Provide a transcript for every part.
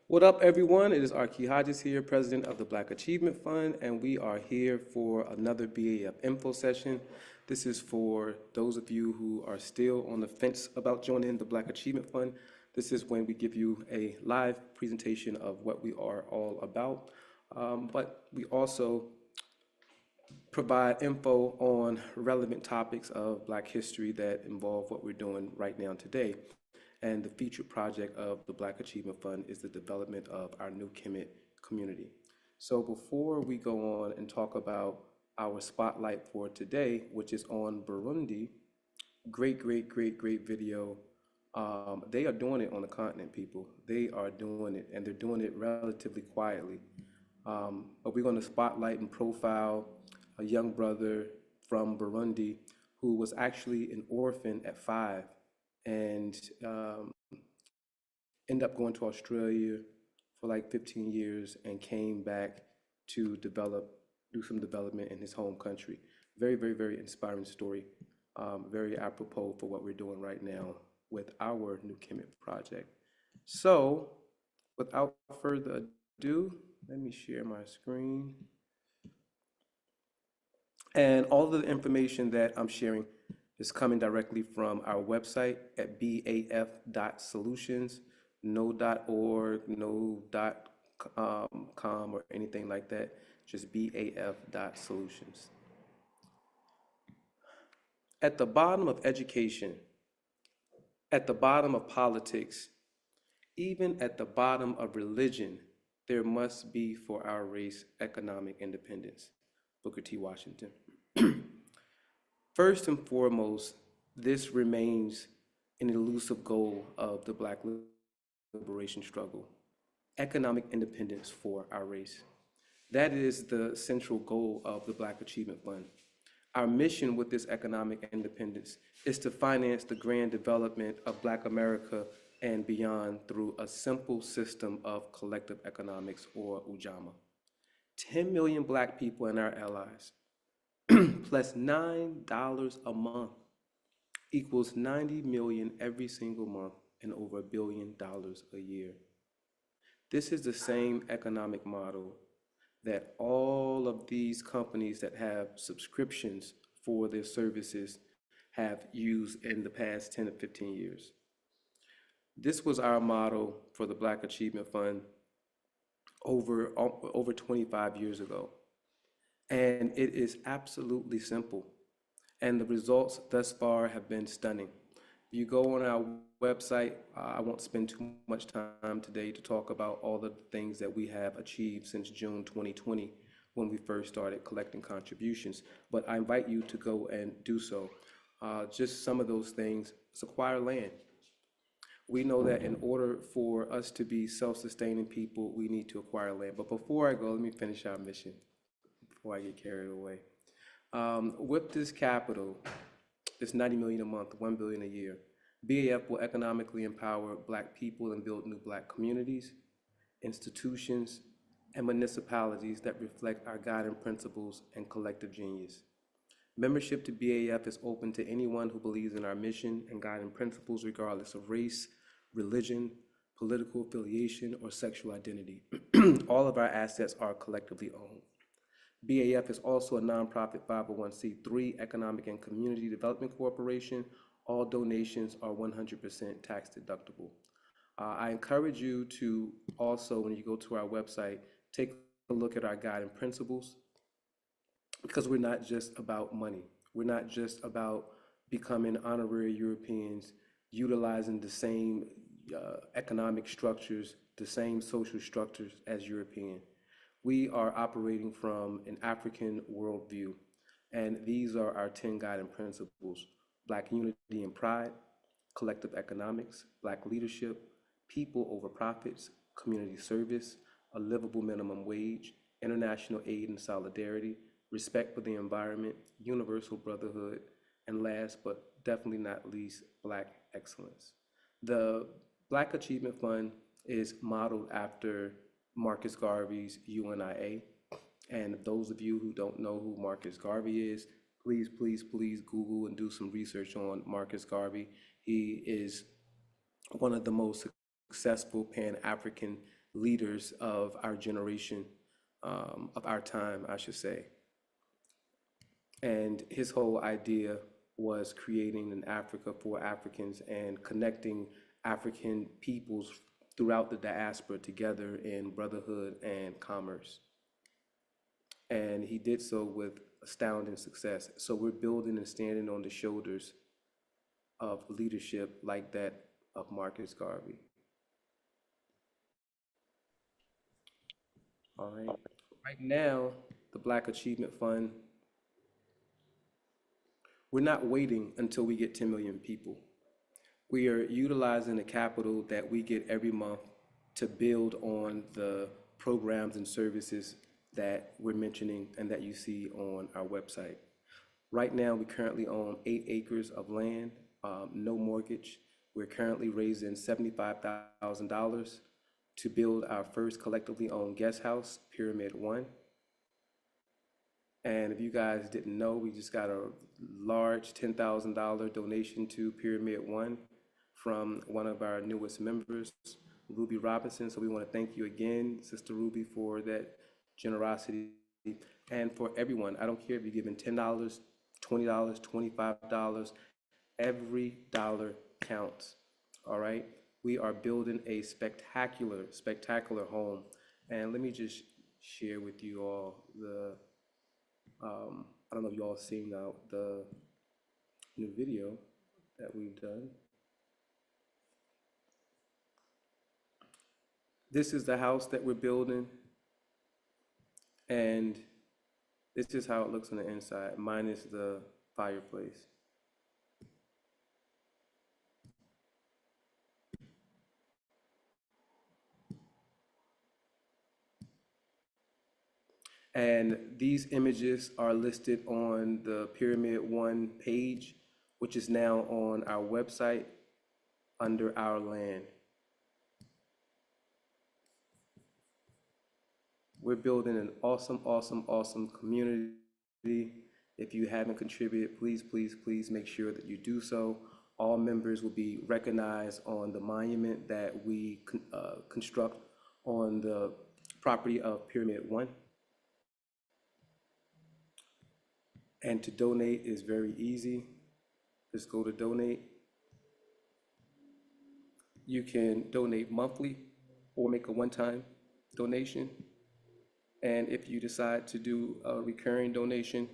What up, everyone? It is Arki Hodges here, president of the Black Achievement Fund, and we are here for another BAF info session. This is for those of you who are still on the fence about joining the Black Achievement Fund. This is when we give you a live presentation of what we are all about, but we also provide info on relevant topics of Black history that involve what we're doing right now today. And the featured project of the Black Achievement Fund is the development of our new Kemet community. So before we go on and talk about our spotlight for today, which is on Burundi, great video. They are doing it on the continent, people. They are doing it, and they're doing it relatively quietly. But we're going to spotlight and profile a young brother from Burundi who was actually an orphan at 5 and ended up going to Australia for like 15 years and came back to do some development in his home country. Very inspiring story. Very apropos for what we're doing right now with our new Kemet project. So without further ado, let me share my screen. And all of the information that I'm sharing is coming directly from our website at baf.solutions, no .org, no .com or anything like that, just baf.solutions. At the bottom of education, at the bottom of politics, even at the bottom of religion, there must be for our race economic independence. Booker T. Washington. First and foremost, this remains an elusive goal of the Black liberation struggle, economic independence for our race. That is the central goal of the Black Achievement Fund. Our mission with this economic independence is to finance the grand development of Black America and beyond through a simple system of collective economics, or UJAMA. 10 million Black people and our allies, plus $9 a month equals 90 million every single month and over $1 billion a year. This is the same economic model that all of these companies that have subscriptions for their services have used in the past 10 to 15 years. This was our model for the Black Achievement Fund over 25 years ago. And it is absolutely simple. And the results thus far have been stunning. If you go on our website, I won't spend too much time today to talk about all the things that we have achieved since June 2020 when we first started collecting contributions, but I invite you to go and do so. Just some of those things is acquire land. We know that in order for us to be self-sustaining people, we need to acquire land. But before I go, let me finish our mission before I get carried away. With this capital, it's 90 million a month, 1 billion a year. BAF will economically empower Black people and build new Black communities, institutions, and municipalities that reflect our guiding principles and collective genius. Membership to BAF is open to anyone who believes in our mission and guiding principles regardless of race, religion, political affiliation, or sexual identity. All of our assets are collectively owned. BAF is also a nonprofit 501c3 economic and community development corporation. All donations are 100% tax deductible. I encourage you to also, when you go to our website, take a look at our guiding principles, because we're not just about money. We're not just about becoming honorary Europeans, utilizing the same economic structures, the same social structures as European. We are operating from an African worldview, and these are our 10 guiding principles: Black unity and pride, collective economics, Black leadership, people over profits, community service, a livable minimum wage, international aid and solidarity, respect for the environment, universal brotherhood, and last but definitely not least, Black excellence. The Black Achievement Fund is modeled after Marcus Garvey's UNIA. And those of you who don't know who Marcus Garvey is, please Google and do some research on Marcus Garvey. He is one of the most successful Pan-African leaders of our generation, of our time, I should say. And his whole idea was creating an Africa for Africans and connecting African peoples throughout the diaspora together in brotherhood and commerce. And he did so with astounding success. So we're building and standing on the shoulders of leadership like that of Marcus Garvey. All right. Right now, the Black Achievement Fund, we're not waiting until we get 10 million people. We are utilizing the capital that we get every month to build on the programs and services that we're mentioning and that you see on our website. Right now, we currently own 8 acres of land, no mortgage. We're currently raising $75,000 to build our first collectively owned guest house, Pyramid One. And if you guys didn't know, we just got a large $10,000 donation to Pyramid One from one of our newest members, Ruby Robinson. So we want to thank you again, Sister Ruby, for that generosity. And for everyone, I don't care if you're giving $10, $20, $25, every dollar counts. All right. We are building a spectacular, spectacular home. And let me just share with you all I don't know if you all seen the new video that we've done. This is the house that we're building, and this is how it looks on the inside, minus the fireplace. And these images are listed on the Pyramid One page, which is now on our website under our land. We're building an awesome, awesome, awesome community. If you haven't contributed, please, please, please make sure that you do so. All members will be recognized on the monument that we construct on the property of Pyramid One. And to donate is very easy. Just go to donate. You can donate monthly or make a one-time donation. And if you decide to do a recurring donation,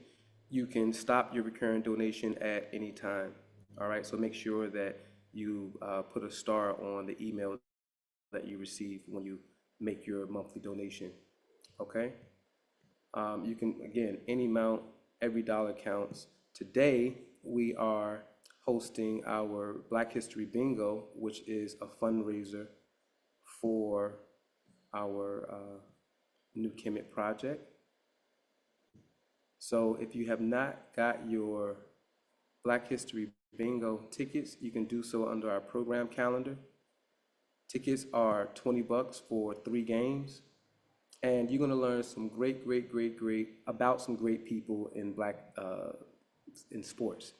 you can stop your recurring donation at any time. All right, so make sure that you put a star on the email that you receive when you make your monthly donation. Okay? You can, again, any amount, every dollar counts. Today, we are hosting our Black History Bingo, which is a fundraiser for our New Kemet project. So if you have not got your Black History Bingo tickets, you can do so under our program calendar. Tickets are $20 for 3 games. And you're gonna learn some great about some great people in in sports.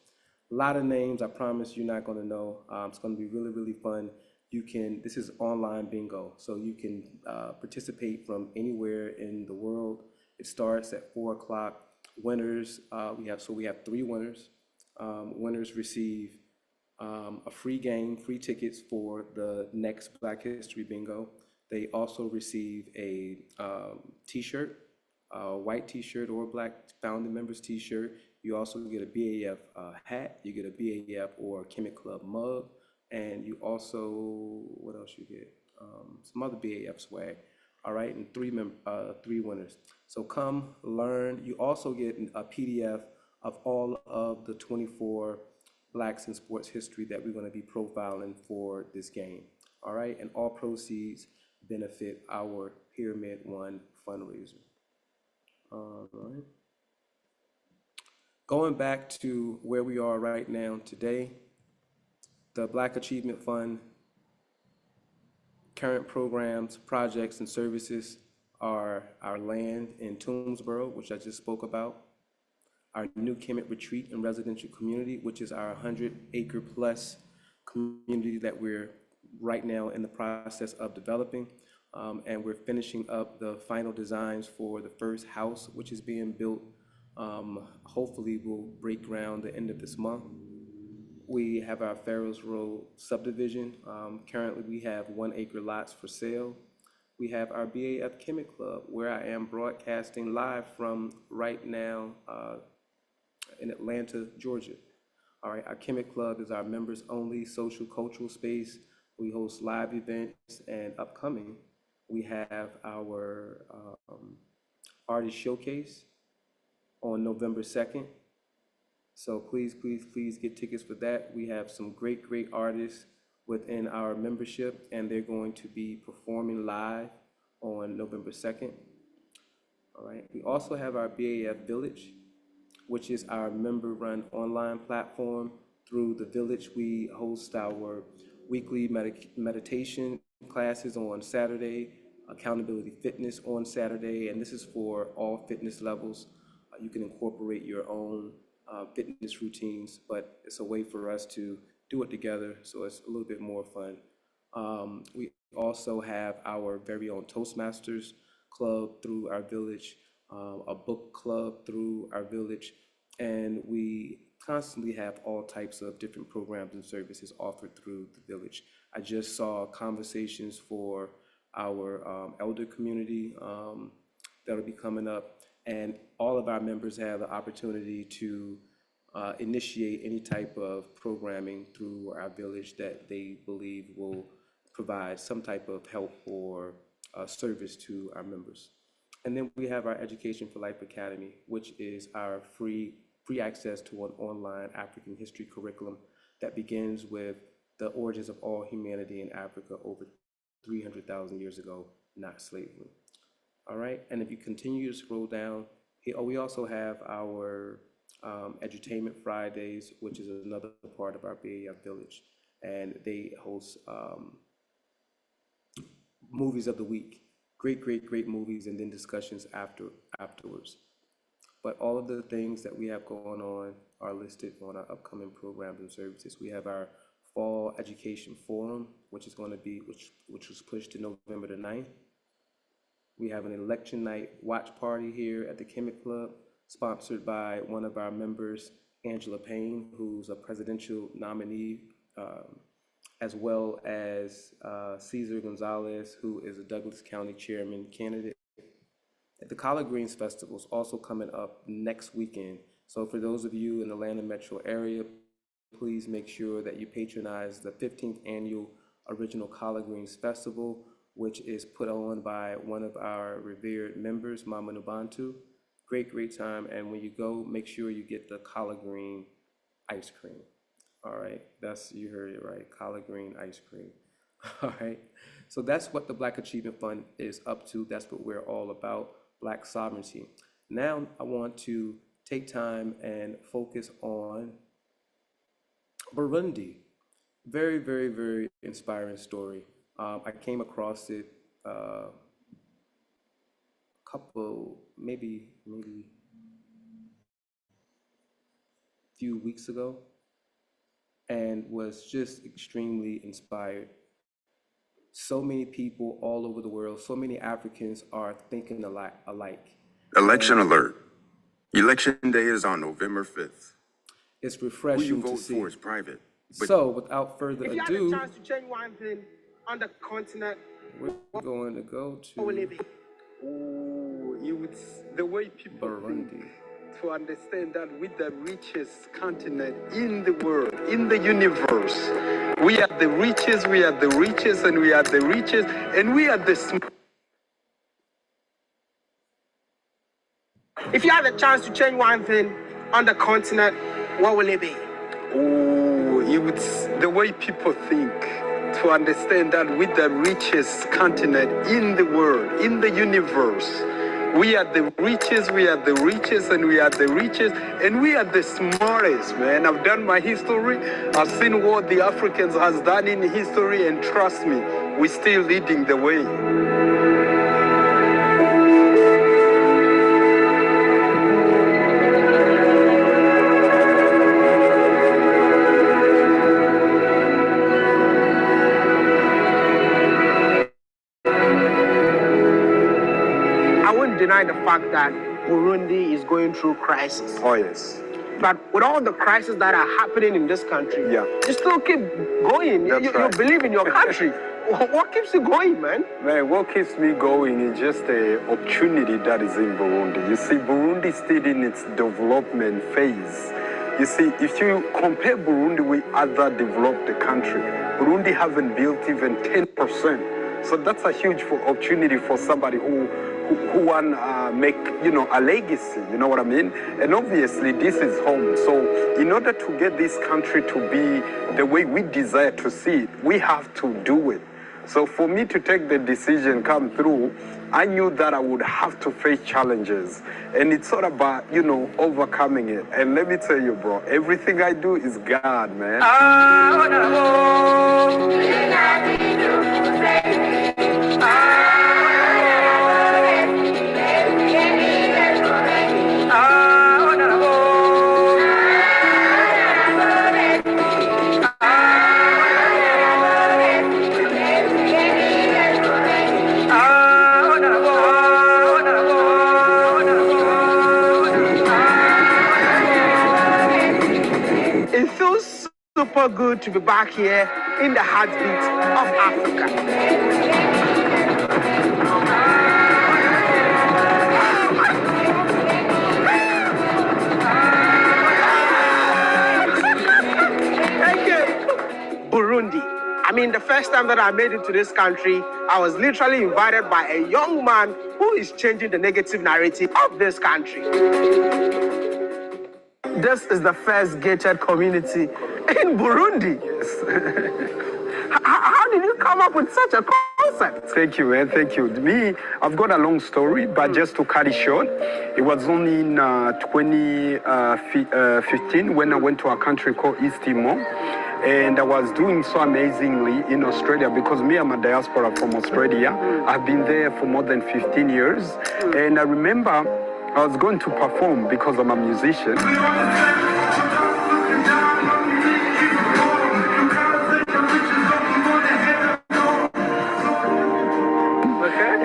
A lot of names I promise you're not gonna know. It's gonna be really, really fun. This is online bingo, so you can participate from anywhere in the world. It starts at 4 o'clock. Winners, we have 3 winners. Winners receive a free game, free tickets for the next Black History Bingo. They also receive a t-shirt, a white t-shirt or a black founding members t-shirt. You also get a BAF hat, you get a BAF or Kemet Club mug, and you also, what else you get? Some other BAF swag. All right, and 3 winners. So come learn. You also get a PDF of all of the 24 Blacks in sports history that we're going to be profiling for this game. All right, and all proceeds benefit our Pyramid One fundraiser. All right. Going back to where we are right now today, the Black Achievement Fund current programs, projects, and services are our land in Toomsboro, which I just spoke about, our New Kemet Retreat and Residential Community, which is our 100-acre plus community that we're right now in the process of developing. and we're finishing up the final designs for the first house, which is being built. Hopefully, we'll break ground the end of this month. We have our Farrows Road subdivision. Currently, we have 1 acre lots for sale. We have our BAF Chemic Club, where I am broadcasting live from right now in Atlanta, Georgia. All right, our Chemic Club is our members only social cultural space. We host live events, and upcoming, we have our artist showcase on November 2nd. So please, please, please get tickets for that. We have some great, great artists within our membership, and they're going to be performing live on November 2nd. All right. We also have our BAF Village, which is our member-run online platform. Through the Village, we host our weekly meditation classes on Saturday, accountability fitness on Saturday, and this is for all fitness levels. You can incorporate your own fitness routines, but it's a way for us to do it together, so it's a little bit more fun. We also have our very own Toastmasters club through our Village, a book club through our Village, and we constantly have all types of different programs and services offered through the Village. I just saw conversations for our elder community that'll be coming up, and all of our members have the opportunity to initiate any type of programming through our Village that they believe will provide some type of help or service to our members. And then we have our Education for Life Academy, which is our free access to an online African history curriculum that begins with the origins of all humanity in Africa over 300,000 years ago, not slavery. All right, and if you continue to scroll down, we also have our Edutainment Fridays, which is another part of our BAF Village, and they host movies of the week, great, great, great movies, and then discussions afterwards. But all of the things that we have going on are listed on our upcoming programs and services. We have our Fall Education Forum, which is going to be, which was pushed to November the 9th. We have an election night watch party here at the Chemic Club, sponsored by one of our members, Angela Payne, who's a presidential nominee, as well as Cesar Gonzalez, who is a Douglas County Chairman candidate. The Collard Greens Festival is also coming up next weekend. So for those of you in the Atlanta metro area, please make sure that you patronize the 15th annual Original Collard Greens Festival, which is put on by one of our revered members, Mama Nubantu. Great, great time. And when you go, make sure you get the collard green ice cream. All right, you heard it right, collard green ice cream. All right, so that's what the Black Achievement Fund is up to. That's what we're all about, Black sovereignty. Now I want to take time and focus on Burundi. Very, very, very inspiring story. I came across it a couple, maybe few weeks ago, and was just extremely inspired. So many people all over the world, so many Africans are thinking alike. Election alert. Election day is on November 5th. It's Who you refreshing to vote see. for is private. But So without further If you had a ado, chance to change one thing on the continent, we're going to go what will to it be? Oh, the way people Burundi. think, to understand that we're the richest continent in the world, in the universe. We are the richest, we are the richest, and we are the richest, and we are the If you had a chance to change one thing on the continent, what will it be? Oh, the way people think, to understand that we're the richest continent in the world, in the universe. We are the richest, we are the richest, and we are the richest, and we are the smartest, man. I've done my history, I've seen what the Africans has done in history, and trust me, we're still leading the way. deny the fact that Burundi is going through crisis. Oh, yes. But with all the crises that are happening in this country, Yeah. you still keep going. That's You right. believe in your country. What keeps you going, man? Man, what keeps me going is just the opportunity that is in Burundi. You see, Burundi is still in its development phase. You see, if you compare Burundi with other developed countries, Burundi haven't built even 10%. So that's a huge opportunity for somebody who want make, a legacy, you know what I mean? And obviously this is home. So in order to get this country to be the way we desire to see it, we have to do it. So for me to take the decision come through, I knew that I would have to face challenges. And it's all about, overcoming it. And let me tell you, bro, everything I do is God, man. It feels super good to be back here in the heartbeat of Africa. Thank you. Burundi. I mean, the first time that I made it to this country, I was literally invited by a young man who is changing the negative narrative of this country. This is the first gated community in Burundi. How did you come up with such a concept? Thank you, man. Thank you. Me, I've got a long story, but just to cut it short, it was only in 2015 when I went to a country called East Timor. And I was doing so amazingly in Australia because me, I'm a diaspora from Australia. I've been there for more than 15 years. And I remember I was going to perform because I'm a musician.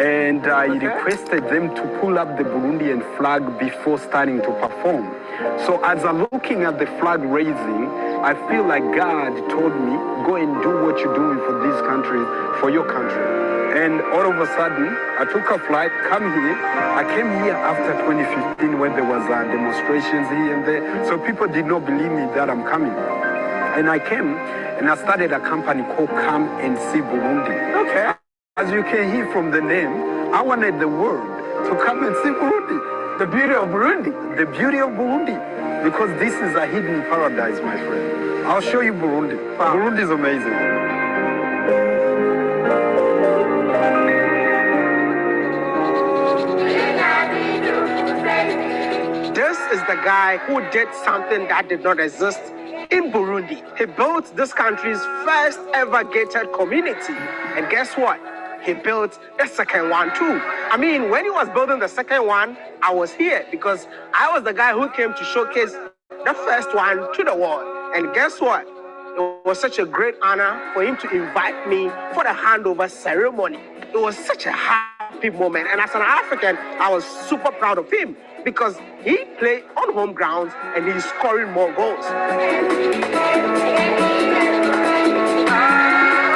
And I requested them to pull up the Burundian flag before starting to perform. So as I'm looking at the flag raising, I feel like God told me, go and do what you're doing for this country, for your country. And all of a sudden, I took a flight, come here. I came here after 2015 when there was demonstrations here and there. So people did not believe me that I'm coming. And I came and I started a company called Come and See Burundi. Okay. As you can hear from the name, I wanted the world to come and see Burundi. The beauty of Burundi. The beauty of Burundi. Because this is a hidden paradise, my friend. I'll show you Burundi. Wow. Burundi is amazing. This is the guy who did something that did not exist in Burundi. He built this country's first ever gated community. And guess what? He built the second one too. I mean, when he was building the second one, I was here because I was the guy who came to showcase the first one to the world. And guess what? It was such a great honor for him to invite me for the handover ceremony. It was such a happy moment. And as an African, I was super proud of him because he played on home grounds and he's scoring more goals.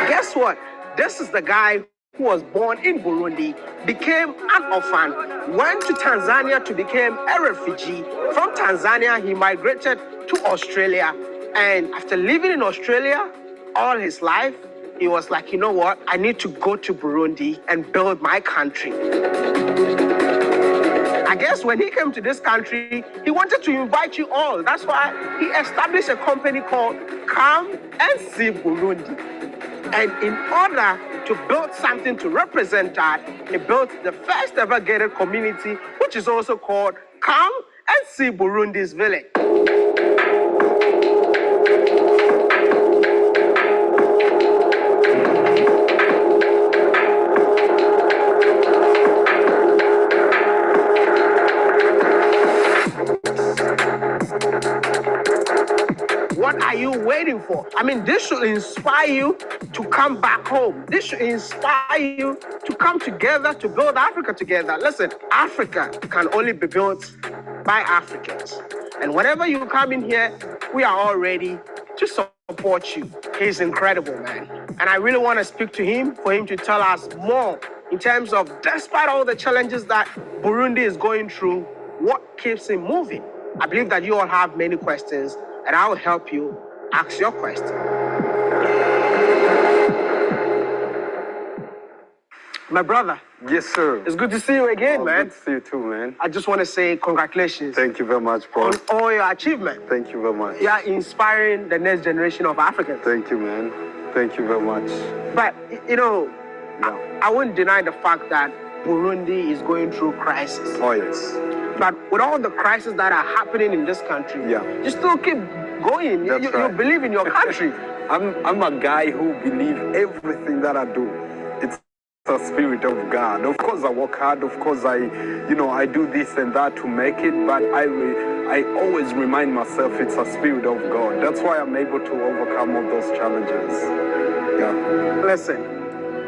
Guess what? This is the guy who was born in Burundi, became an orphan, went to Tanzania to become a refugee. From Tanzania, he migrated to Australia. And after living in Australia all his life, he was like, you know what? I need to go to Burundi and build my country. I guess when he came to this country, he wanted to invite you all. That's why he established a company called Come and See Burundi. And in order to build something to represent that, he built the first ever gated community, which is also called Come and See Burundi's Village. What are you waiting for? I mean, this should inspire you to come back home. This should inspire you to come together to build Africa together. Listen, Africa can only be built by Africans. And whenever you come in here, we are all ready to support you. He's incredible, man. And I really want to speak to him for him to tell us more in terms of, despite all the challenges that Burundi is going through, what keeps him moving. I believe that you all have many questions, and I'll help you ask your question. My brother, Yes, sir. it's good to see you again, man. Good to see you too, man. I just want to say congratulations Thank you very much, bro. on all your achievement. Thank you very much. You are inspiring the next generation of Africans. Thank you, man. Thank you very much. But, you know, Yeah. I wouldn't deny the fact that Burundi is going through crisis. Oh, yes. But with all the crises that are happening in this country, Yeah. you still keep going. That's You right. believe in your country. I'm a guy who believes everything that I do. It's the spirit of God. Of course, I work hard. Of course, I do this and that to make it. But I always remind myself it's a spirit of God. That's why I'm able to overcome all those challenges. Yeah. Listen,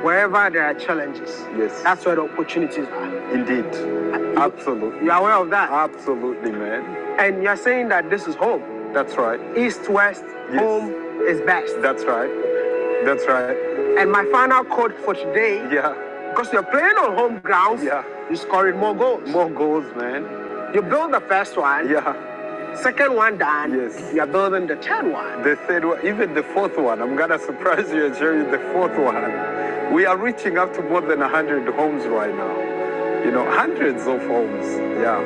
wherever there are challenges, Yes. that's where the opportunities are. Indeed. Absolutely. You are aware of that? Absolutely, man. And you're saying that this is home. That's right. East, west, Yes. home is best. That's right. That's right. And my final quote for today, Yeah. because you're playing on home grounds, Yeah. you scored more goals. More goals, man. You build the first one, Yeah. second one done, Yes. you're building the third one. The third one, even the fourth one. I'm gonna surprise you and show you the fourth one. We are reaching up to more than 100 homes right now. You know, hundreds of homes. Yeah.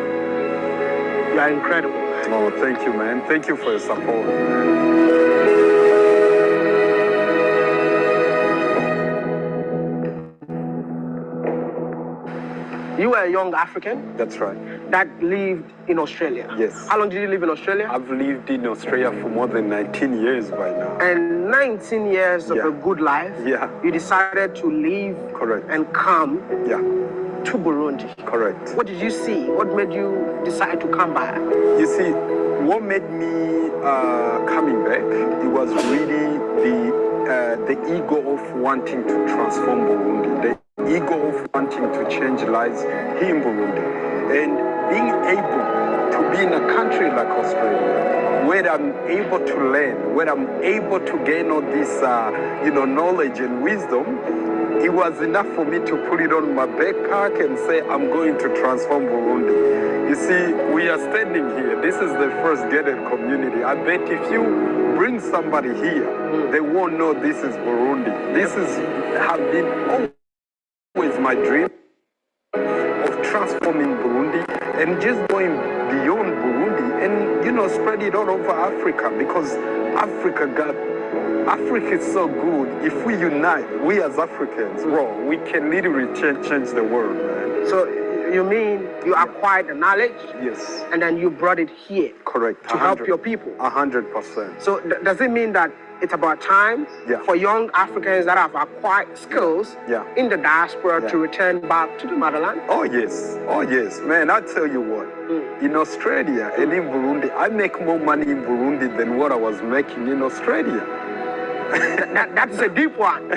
You are incredible, man. Oh, thank you, man. Thank you for your support, man. You were a young African That's right. that lived in Australia. Yes. How long did you live in Australia? I've lived in Australia for more than 19 years by now. And 19 years of Yeah. a good life, Yeah. you decided to leave Correct. and come Yeah. to Burundi. Correct. What did you see? What made you decide to come back? You see, what made me coming back, it was really the ego of wanting to transform Burundi, the ego of wanting to change lives here in Burundi, and being able to be in a country like Australia, where I'm able to learn, where I'm able to gain all this, knowledge and wisdom. It was enough for me to put it on my backpack and say, I'm going to transform Burundi. You see, we are standing here. This is the first gated community. I bet if you bring somebody here, they won't know this is Burundi. This have been always my dream of transforming Burundi and just going beyond Burundi and, spread it all over Africa, because Africa is so good. If we unite, we as Africans, bro, we can literally change the world, man. So you mean you acquired the knowledge Yes, and then you brought it here correct. to help your people? 100%. So does it mean that it's about time Yeah. for young Africans that have acquired skills Yeah. in the diaspora Yeah. to return back to the motherland? Oh yes, man. I tell you what, in Australia and in Burundi, I make more money in Burundi than what I was making in Australia. That's a deep one.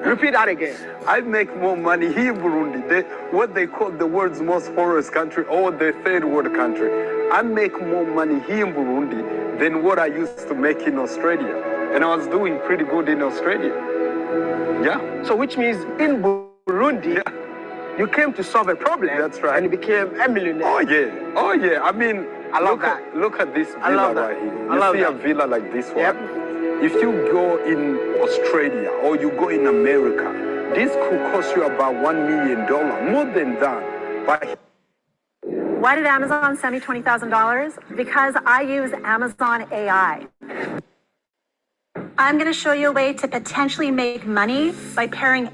Repeat that again. I make more money here in Burundi, what they call the world's most poorest country or the third world country. I make more money here in Burundi than what I used to make in Australia. And I was doing pretty good in Australia. Yeah. So which means in Burundi, you came to solve a problem. That's right. And you became a millionaire. Oh yeah. I mean, I love look at this I love villa that. right here. I You love see a that. villa like this one? Yep. If you go in Australia or you go in America, this could cost you about $1 million, more than that. But Why did Amazon send me $20,000? Because I use Amazon AI. I'm going to show you a way to potentially make money by pairing.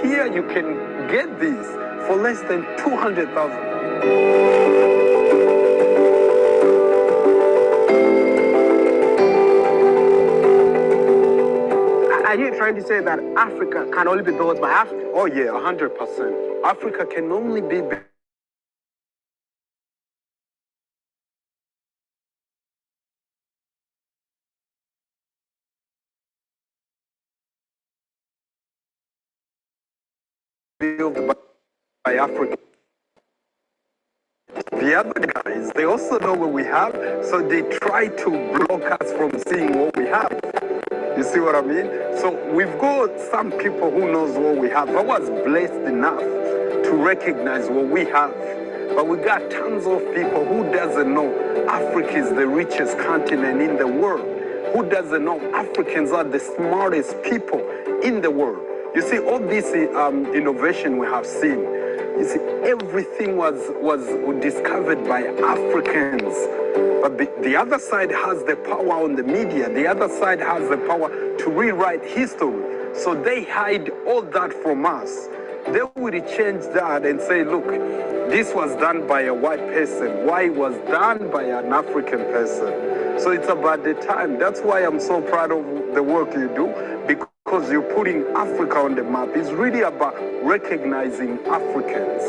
here you can get this for less than $200,000. Are you trying to say that Africa can only be built by Africa? Oh yeah, 100%. Africa can only be built by Africa. The other guys, they also know what we have, so they try to block us from seeing what we have. You see what I mean? So we've got some people who knows what we have. I was blessed enough to recognize what we have. But we got tons of people who doesn't know Africa is the richest continent in the world. Who doesn't know Africans are the smartest people in the world. You see, all this innovation we have seen, you see, everything was discovered by Africans. But the other side has the power on the media. The other side has the power to rewrite history. So they hide all that from us. They will change that and say, look, this was done by a white person. Why it was done by an African person? So it's about the time. That's why I'm so proud of the work you do, because you're putting Africa on the map. It's really about recognizing Africans.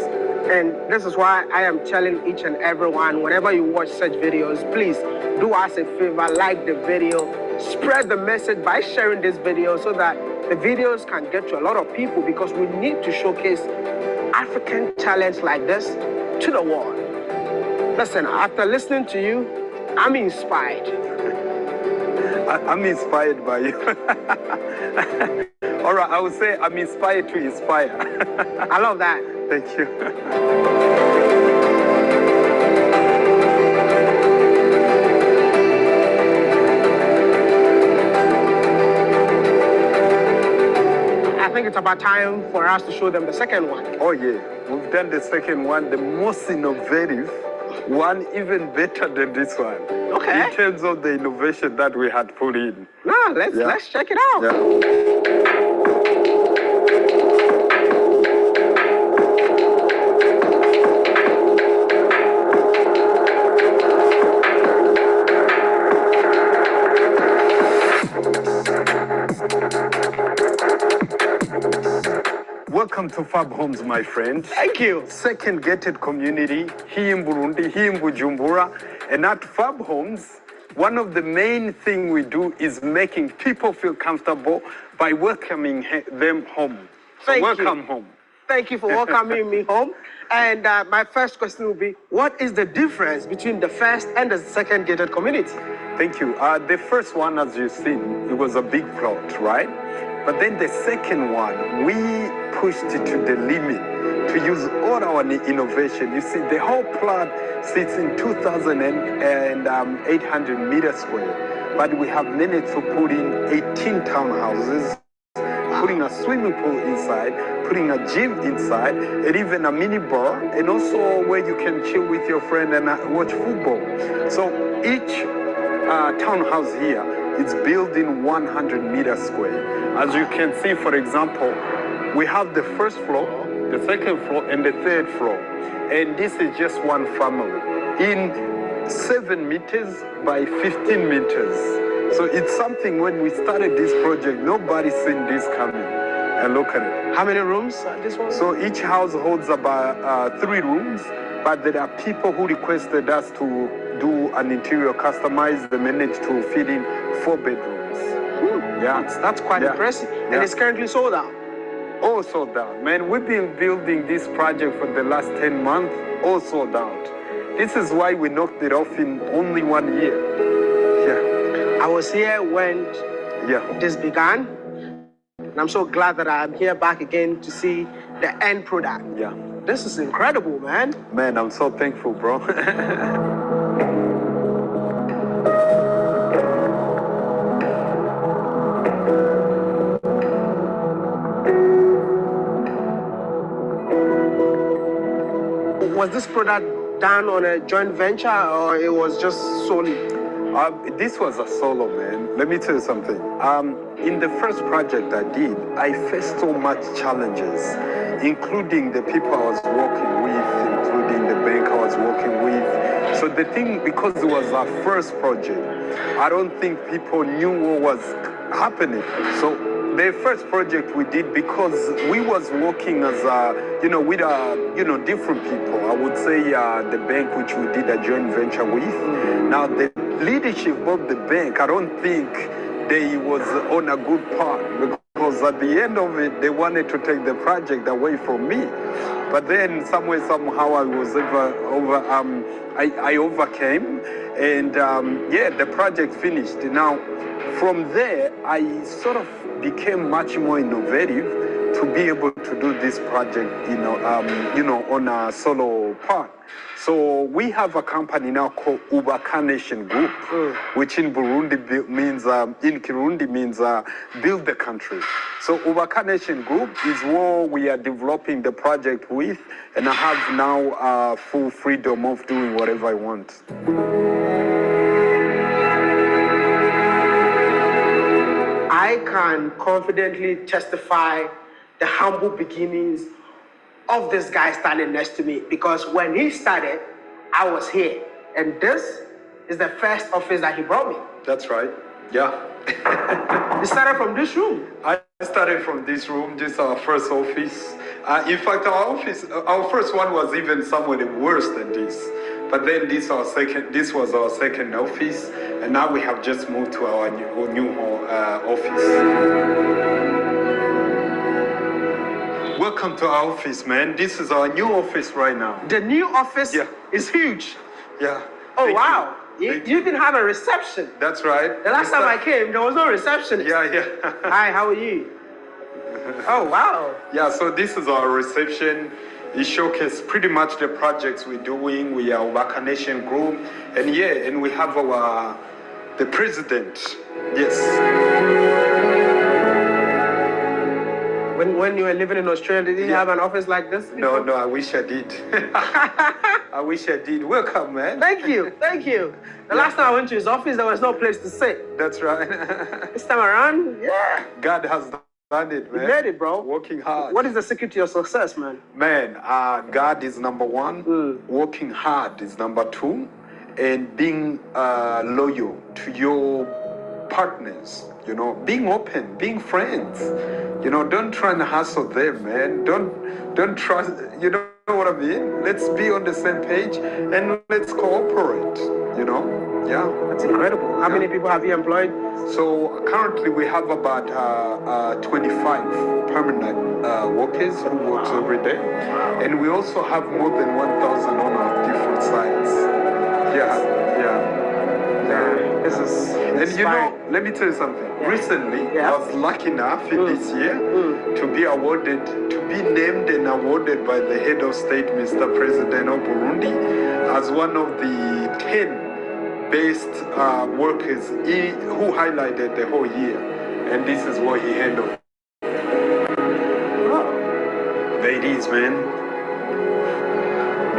And this is why I am telling each and everyone, whenever you watch such videos, please do us a favor, like the video, spread the message by sharing this video so that the videos can get to a lot of people, because we need to showcase African talents like this to the world. Listen, after listening to you, I'm inspired. I'm inspired by you. All right, I would say I'm inspired to inspire. I love that. Thank you. I think it's about time for us to show them the second one. Oh yeah, we've done the second one, the most innovative one, even better than this one. Okay. In terms of the innovation that we had put in. No, let's check it out. Yeah. Welcome to Fab Homes, my friend. Thank you. Second gated community here in Burundi, here in Bujumbura. And at Fab Homes, one of the main things we do is making people feel comfortable by welcoming them home. So Thank welcome you. home. Thank you for welcoming me home. And my first question will be, what is the difference between the first and the second gated community? Thank you. The first one, as you've seen, it was a big plot, right? But then the second one, we pushed it to the limit to use all our innovation. You see, the whole plot sits in 2,800 meters square, but we have managed to put in 18 townhouses, putting a swimming pool inside, putting a gym inside, and even a mini bar, and also where you can chill with your friend and watch football. So each townhouse here is built in 100 meters square. As you can see, for example, we have the first floor, the second floor, and the third floor. And this is just one family in 7 meters by 15 meters. So it's something, when we started this project, nobody's seen this coming. And look at it. How many rooms this one? So each house holds about 3 rooms, but there are people who requested us to do an interior customize. They managed to fit in 4 bedrooms. Yeah, That's quite impressive. And Yeah. it's currently sold out. all sold out. Man, we've been building this project for the last 10 months, all sold out. This is why we knocked it off in only 1 year. Yeah, I was here when yeah. this began, and I'm so glad that I'm here back again to see the end product. Yeah. This is incredible, man. Man, I'm so thankful, bro. Was this product done on a joint venture, or it was just solely? This was a solo, man. Let me tell you something. In the first project I did, I faced so much challenges, including the people I was working with, including the bank I was working with. So the thing, because it was our first project, I don't think people knew what was happening. So the first project we did, because we was working as with different people. I would say the bank, which we did a joint venture with. Now the leadership of the bank, I don't think they was on a good part, because because at the end of it, they wanted to take the project away from me. But then somehow I was I overcame, and yeah, the project finished. Now, from there, I sort of became much more innovative to be able to do this project, on a solo part. So we have a company now called Ubaka Nation Group, which in Burundi means, in Kirundi means build the country. So Ubaka Nation Group is what we are developing the project with, and I have now full freedom of doing whatever I want. I can confidently testify the humble beginnings of this guy standing next to me, because when he started, I was here. And this is the first office that he brought me. That's right. Yeah. He started from this room. I started from this room. This is our first office. In fact, our first one was even somewhat worse than this. But then this was our second office, and now we have just moved to our new office. Welcome to our office, man. This is our new office right now. The new office is huge. Yeah. Oh, Thank wow. you. You didn't have a reception. That's right. The last time I came, there was no receptionist. Yeah. Hi, how are you? Oh, wow. Yeah, so this is our reception. It showcases pretty much the projects we're doing. We are Ubaka Nation Group. And we have the president. Yes. When you were living in Australia, did you have an office like this before? No, I wish I did. I wish I did. Welcome, man. Thank you. The last time I went to his office, there was no place to sit. That's right. This time around, yeah. God has done it, man. You made it, bro. Working hard. What is the secret to your success, man? Man, God is number one. Working hard is number two. And being loyal to your partners. Being open, being friends. Don't try and hustle them, man. Don't trust, you know what I mean? Let's be on the same page and let's cooperate, Yeah. That's incredible. How many people have you employed? So currently we have about 25 permanent workers who works every day. And we also have more than 1,000 on our different sites. Yeah. This is and let me tell you something. Recently, I was lucky enough in this year to be named and awarded by the head of state, Mr. President of Burundi, as one of the 10 best workers who highlighted the whole year. And this is what he handled. There it is, man.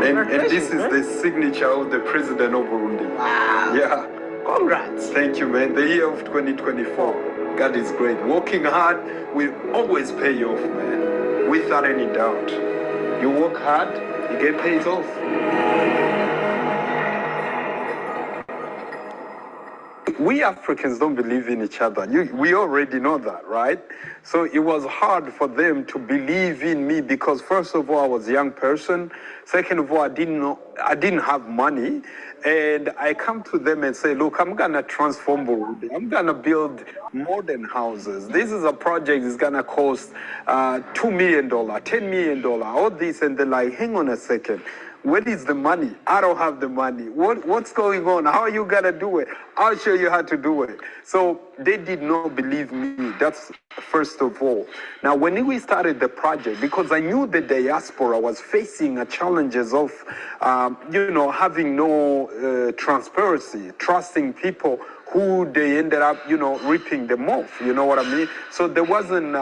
And this is the signature of the President of Burundi. Wow. Yeah. Congrats. Thank you, man. The year of 2024. God is great. Working hard will always pay you off, man. Without any doubt. You work hard, you get paid off. We Africans don't believe in each other. We already know that, right? So it was hard for them to believe in me because first of all, I was a young person. Second of all, I didn't have money. And I come to them and say, look, I'm gonna transform Burundi. I'm gonna build modern houses. This is a project that's gonna cost $2 million, $10 million, all this. And they're like, hang on a second. Where is the money? I don't have the money. What's going on? How are you gonna do it? I'll show you how to do it. So they did not believe me. That's first of all. Now, when we started the project, because I knew the diaspora was facing challenges of, having no transparency, trusting people who they ended up, ripping them off. You know what I mean? So there wasn't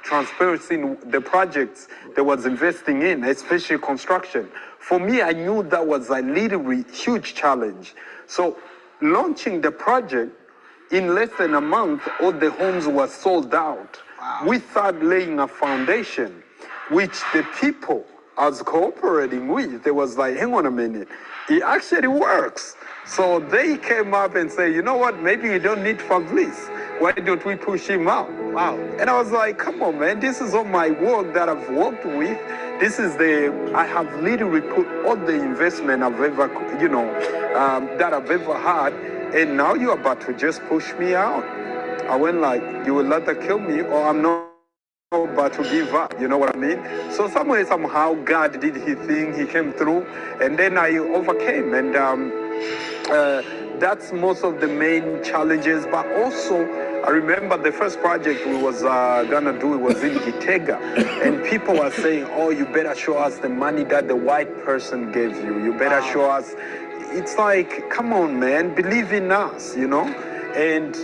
transparency in the projects they was investing in, especially construction. For me, I knew that was a literally huge challenge. So launching the project, in less than a month, all the homes were sold out. Wow. Without laying a foundation, which the people I was cooperating with, they was like, hang on a minute, it actually works. So they came up and said, you know what, maybe we don't need Fabrice. Why don't we push him out? Wow. And I was like, come on, man, this is all my work that I've worked with. I have literally put all the investment I've ever, that I've ever had. And now you're about to just push me out. I went like, you will either kill me or I'm not but to give up, you know what I mean? So somewhere, somehow, God did his thing, he came through, and then I overcame, and that's most of the main challenges. But also, I remember the first project we was gonna do, it was in Gitega, and people were saying, oh, you better show us the money that the white person gave you, you better show us. It's like, come on, man, believe in us, you know? And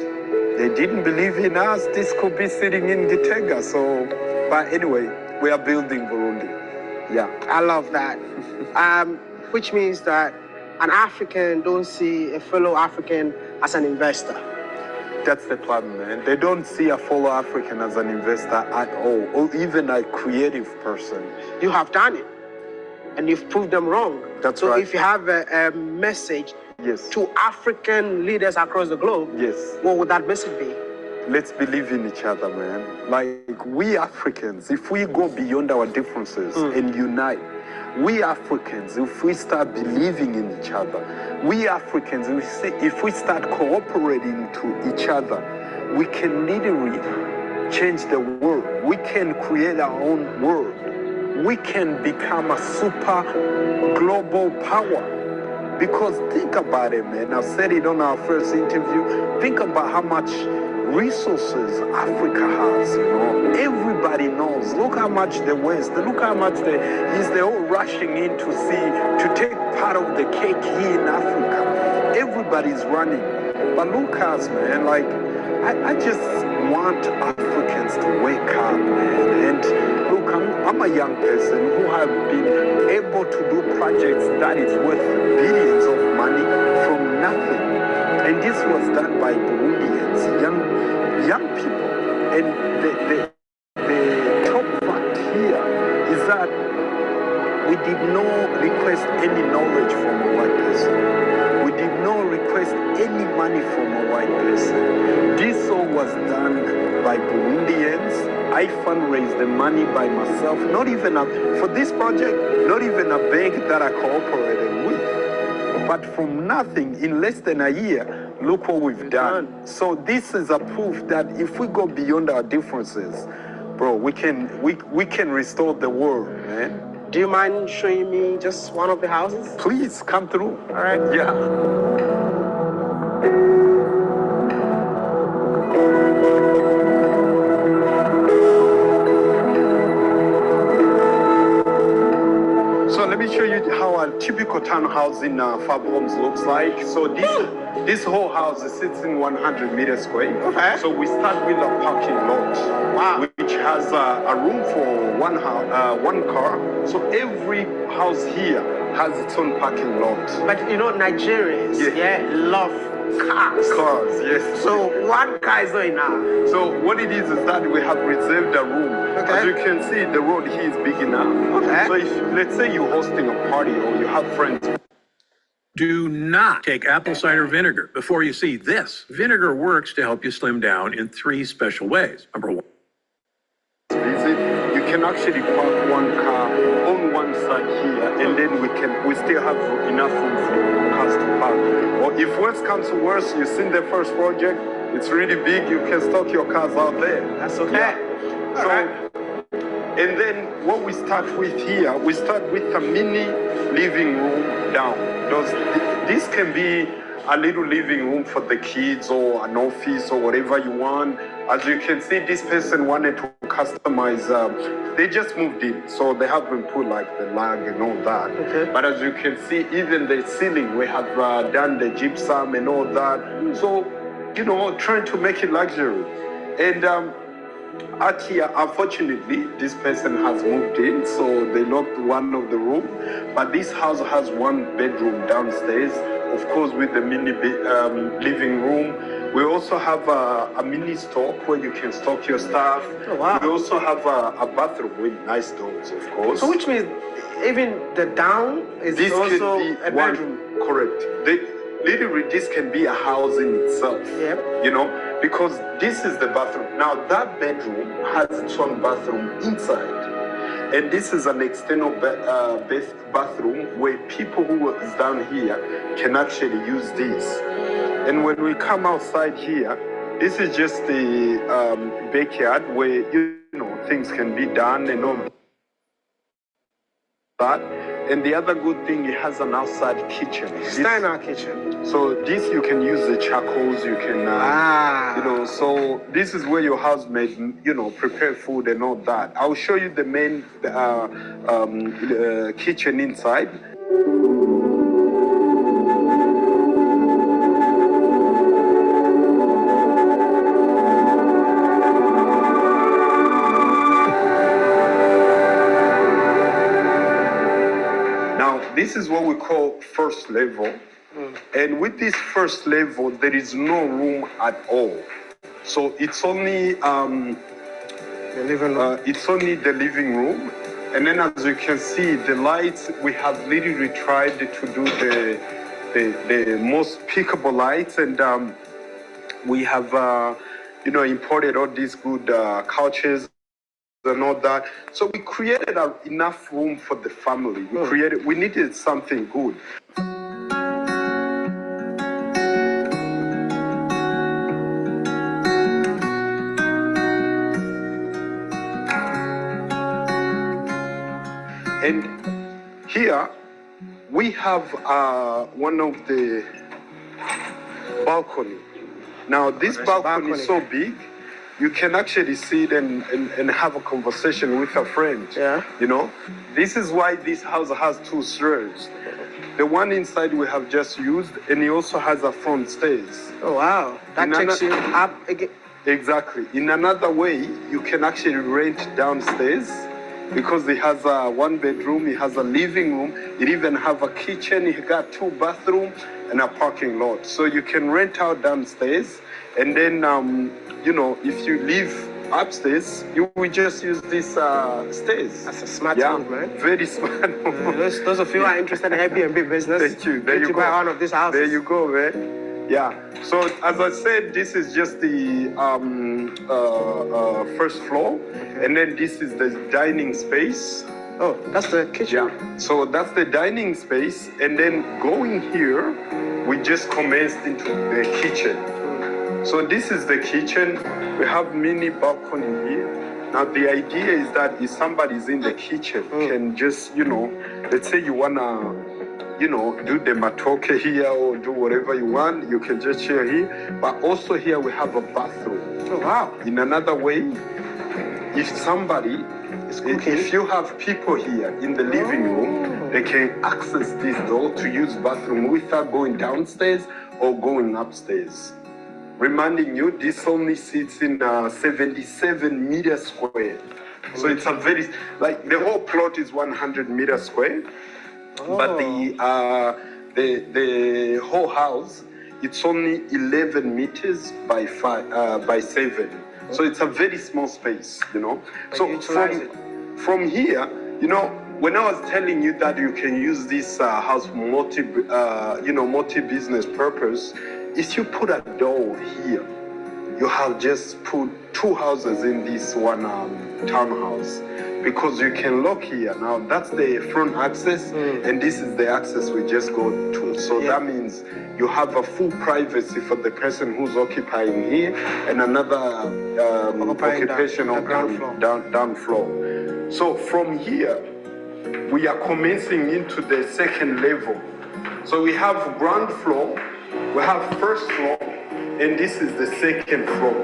they didn't believe in us. This could be sitting in Gitega. So, but anyway, we are building Burundi. Yeah. I love that. Which means that an African don't see a fellow African as an investor. That's the problem, man. They don't see a fellow African as an investor at all, or even a creative person. You have done it, and you've proved them wrong. That's so right. If you have a message Yes. to African leaders across the globe, Yes. what would that message be? Let's believe in each other, man. Like, we Africans, if we go beyond our differences and unite, we Africans, if we start believing in each other, we Africans, if we start cooperating to each other, we can literally change the world. We can create our own world. We can become a super global power. Because think about it, man. I said it on our first interview. Think about how much resources Africa has, you know. Everybody knows. Look how much the West, look how much they're all rushing in to take part of the cake here in Africa. Everybody's running. But look at us, man. Like, I just want Africans to wake up, man. And look, I'm a young person who have been able to do projects that is worth billions of money from nothing. And this was done by Burundians, young people. And the top fact here is that we did not request any knowledge from a white person. We did not request any money from a white person. This all was done by Burundians. I fundraised the money by myself, not even for this project, not even a bank that I cooperated with. But from nothing, in less than a year, look what we've done. So this is a proof that if we go beyond our differences, bro, we can restore the world, man. Do you mind showing me just one of the houses? Please come through. All right. Yeah. So let me show you how a typical townhouse in Fab Homes looks like. So this whole house sits in 100 meters square. Okay. So we start with a parking lot, which has a room for one car. So every house here has its own parking lot. But you know, Nigerians, love cars. Cars, yes. So one car is not enough. So what it is that we have reserved a room. Okay. As you can see, the road here is big enough. Okay. So if, let's say you're hosting a party or you have friends. Do not take apple cider vinegar before you see this. Vinegar works to help you slim down in 3 special ways. Number 1. Visit, you can actually park one car on one side here, and then we still have enough room for cars to park. Or if worse comes to worse, you've seen the first project, it's really big, you can stock your cars out there. That's okay. Yeah. So, and then what we start with here, we start with a mini living room down. This can be a little living room for the kids or an office or whatever you want. As you can see, this person wanted to customize, they just moved in, so they haven't put like the log and all that. Okay. But as you can see, even the ceiling, we have done the gypsum and all that. So, you know, trying to make it luxury. And out here, unfortunately, this person has moved in, so they locked one of the room. But this house has 1 bedroom downstairs, of course, with the mini living room. We also have a mini stock where you can stock your stuff. Oh, wow. We also have a bathroom with nice doors, of course. So which means even the down is This also can be a bedroom. Correct. Literally, this can be a house in itself. Yep. You know, because this is the bathroom. Now, that bedroom has its own bathroom inside. And this is an external bathroom where people who is down here can actually use this. And when we come outside here, this is just the backyard where you things can be done and all that. And the other good thing, it has an outside kitchen. Steiner kitchen. So this you can use the charcoals, you can, so this is where your housemaid, prepare food and all that. I'll show you the main kitchen inside. This is what we call first level. And with this first level, there is no room at all. So it's only the living room. And then as you can see, the lights, we have literally tried to do the most pickable lights. And we have, imported all these good couches and all that. So we created enough room for the family. We needed something good. And here we have one of the balcony. Now this balcony is so big, you can actually sit and have a conversation with a friend. Yeah. This is why this house has two stairs. The one inside we have just used, and it also has a front stairs. Oh, wow. That takes you up again. Exactly. In another way, you can actually rent downstairs because it has a one bedroom, it has a living room, it even have a kitchen, it got 2 bathrooms and a parking lot. So you can rent out downstairs, and then if you live upstairs, you will just use this stairs. That's a smart move, man. Very smart move. Those of you who are interested in Airbnb business, thank you. There you go. Buy one of these houses. There you go, man. Yeah. So as I said, this is just the first floor, and then this is the dining space. Oh, that's the kitchen. Yeah. So that's the dining space, and then going here, we just commenced into the kitchen. So this is the kitchen. We have mini balcony here. Now the idea is that if somebody's in the kitchen, can just, let's say you wanna, do the matoke here or do whatever you want, you can just share here. But also here we have a bathroom. Oh, wow. In another way, if somebody, if you have people here in the living room, they can access this door to use bathroom without going downstairs or going upstairs. Reminding you, this only sits in 77 meters square. So it's a very, the whole plot is 100 meters square. Oh. But the whole house, it's only 11 meters by 7. So it's a very small space, So from here, when I was telling you that you can use this house multi-business purpose, if you put a door here, you have just put 2 houses in this one townhouse, because you can lock here. Now that's the front access, and this is the access we just go to. So that means you have a full privacy for the person who's occupying here, and another occupation on down floor. So from here, we are commencing into the second level. So we have ground floor, we have first floor, and this is the second floor.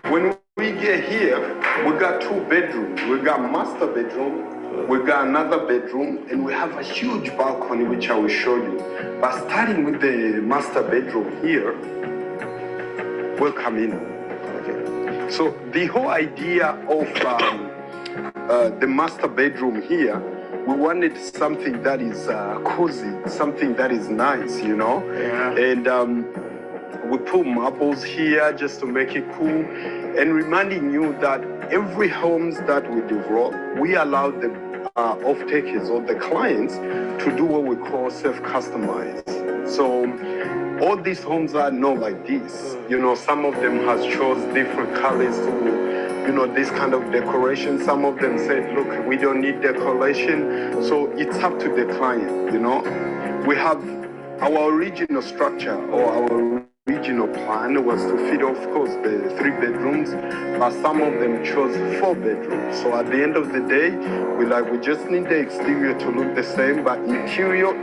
When we get here, we got 2 bedrooms. We got master bedroom, we got another bedroom, and we have a huge balcony, which I will show you. But starting with the master bedroom here, we'll come in. Okay. So the whole idea of the master bedroom here, we wanted something that is cozy, something that is nice, Yeah. And we put marbles here just to make it cool, and reminding you that every homes that we develop, we allow the off-takers or the clients to do what we call self-customize. So all these homes are not like this. Some of them has chose different colors to, this kind of decoration. Some of them said, look, we don't need decoration. So it's up to the client, We have our original structure or our original plan was to fit, of course, the 3 bedrooms, but some of them chose 4 bedrooms. So at the end of the day, we just need the exterior to look the same, but interior,